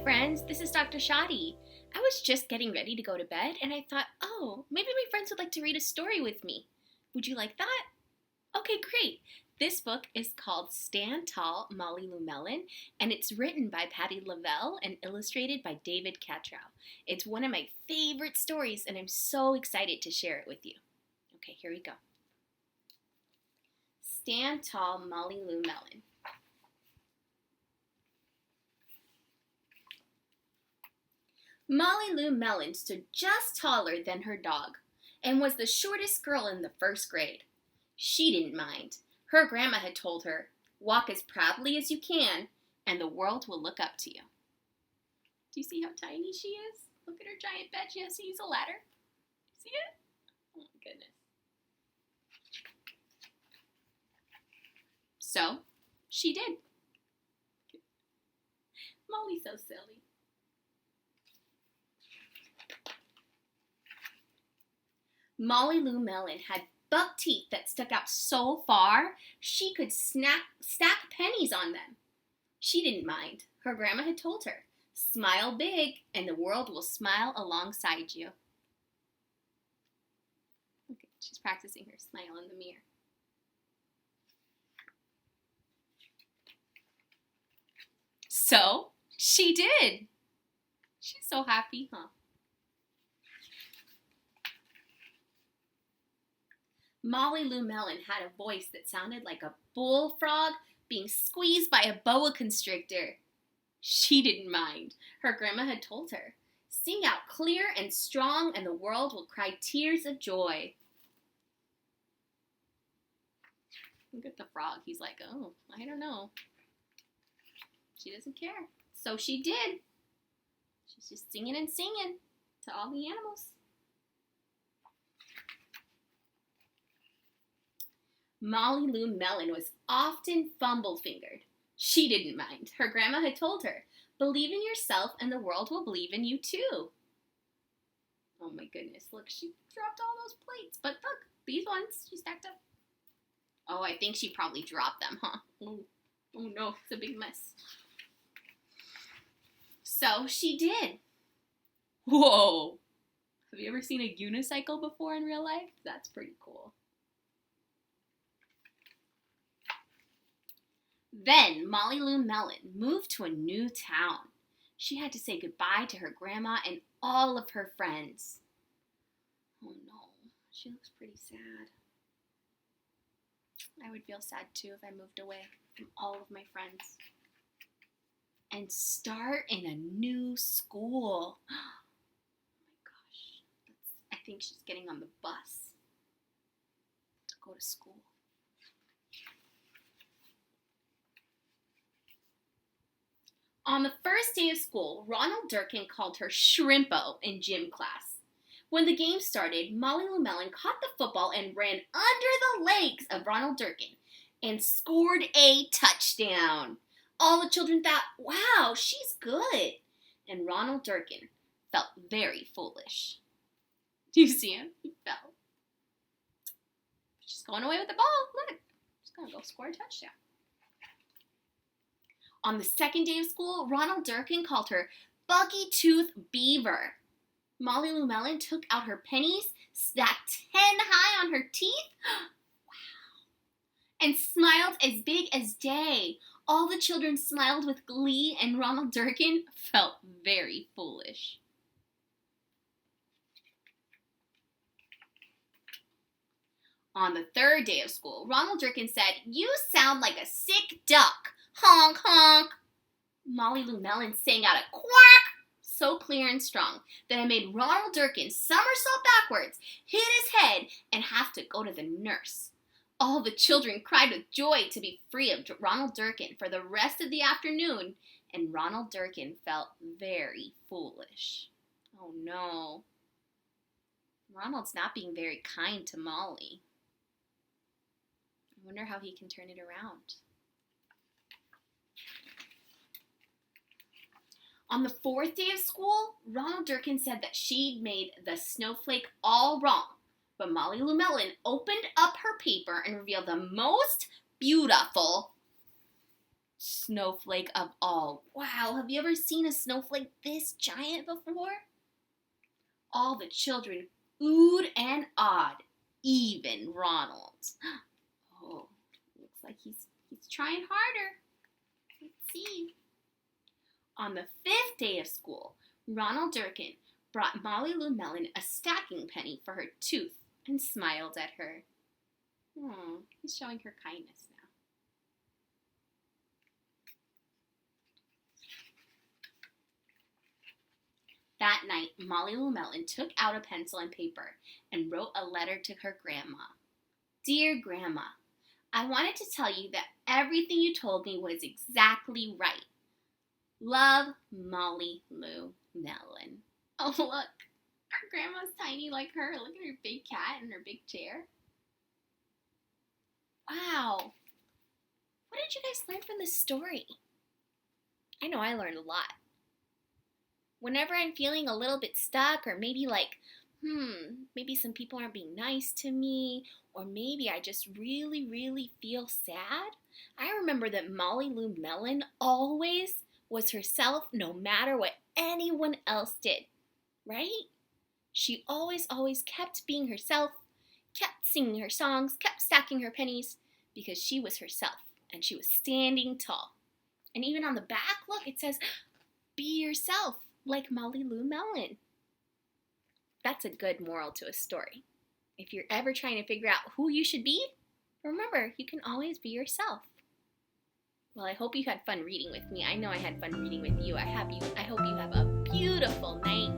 friends, this is Dr. Shadi. I was just getting ready to go to bed and I thought, oh, maybe my friends would like to read a story with me. Would you like that? Okay, great. This book is called Stand Tall, Molly Lou Melon, and it's written by Patty Lovell and illustrated by David Catrow. It's one of my favorite stories and I'm so excited to share it with you. Okay, here we go. Stand Tall, Molly Lou Melon. Molly Lou Melon stood just taller than her dog and was the shortest girl in the first grade. She didn't mind. Her grandma had told her, "Walk as proudly as you can, and the world will look up to you." Do you see how tiny she is? Look at her giant bed. She has to use a ladder. See it? Oh, my goodness. So, she did. Molly's so silly. Molly Lou Melon had buck teeth that stuck out so far she could stack pennies on them. She didn't mind. Her grandma had told her, "Smile big and the world will smile alongside you." Okay, she's practicing her smile in the mirror. So, she did. She's so happy, huh? Molly Lou Melon had a voice that sounded like a bullfrog being squeezed by a boa constrictor. She didn't mind. Her grandma had told her, "Sing out clear and strong and the world will cry tears of joy." Look at the frog. He's like, "Oh, I don't know." She doesn't care. So she did. She's just singing and singing to all the animals. Molly Lou Melon was often fumble-fingered. She didn't mind. Her grandma had told her, "Believe in yourself and the world will believe in you too." Oh my goodness, look, she dropped all those plates. But look, these ones she stacked up. Oh, I think she probably dropped them, huh? Oh no, it's a big mess. So she did. Whoa! Have you ever seen a unicycle before in real life? That's pretty cool. Then Molly Lou Melon moved to a new town. She had to say goodbye to her grandma and all of her friends. Oh no, she looks pretty sad. I would feel sad too if I moved away from all of my friends. And start in a new school. Oh my gosh. I think she's getting on the bus to go to school. On the first day of school, Ronald Durkin called her Shrimpo in gym class. When the game started, Molly Lou Melon caught the football and ran under the legs of Ronald Durkin and scored a touchdown. All the children thought, "Wow, she's good." And Ronald Durkin felt very foolish. Do you see him? He fell. She's going away with the ball. Look, she's going to go score a touchdown. On the second day of school, Ronald Durkin called her Bucky Tooth Beaver. Molly Lou Melon took out her pennies, stacked 10 high on her teeth, wow, and smiled as big as day. All the children smiled with glee, and Ronald Durkin felt very foolish. On the third day of school, Ronald Durkin said, "You sound like a sick duck. Honk, honk." Molly Lou Melon sang out a quack so clear and strong that it made Ronald Durkin somersault backwards, hit his head, and have to go to the nurse. All the children cried with joy to be free of Ronald Durkin for the rest of the afternoon, and Ronald Durkin felt very foolish. Oh no. Ronald's not being very kind to Molly. I wonder how he can turn it around. On the fourth day of school, Ronald Durkin said that she'd made the snowflake all wrong. But Molly Lou Melon opened up her paper and revealed the most beautiful snowflake of all. Wow, have you ever seen a snowflake this giant before? All the children oohed and awed, even Ronald. Oh, looks like he's trying harder. Let's see. On the 5th day of school, Ronald Durkin brought Molly Lou Melon a stacking penny for her tooth and smiled at her. He's showing her kindness now. That night, Molly Lou Melon took out a pencil and paper and wrote a letter to her grandma. Dear Grandma, I wanted to tell you that everything you told me was exactly right. Love, Molly Lou Melon. Oh, look. Our grandma's tiny like her. Look at her big cat and her big chair. Wow. What did you guys learn from this story? I know I learned a lot. Whenever I'm feeling a little bit stuck, or maybe like, maybe some people aren't being nice to me, or maybe I just really, really feel sad, I remember that Molly Lou Melon always was herself no matter what anyone else did, right? She always kept being herself, kept singing her songs, kept stacking her pennies, because she was herself, and she was standing tall. And even on the back, look, it says, be yourself, like Molly Lou Melon. That's a good moral to a story. If you're ever trying to figure out who you should be, remember, you can always be yourself. Well, I hope you had fun reading with me. I know I had fun reading with you. I hope you have a beautiful night.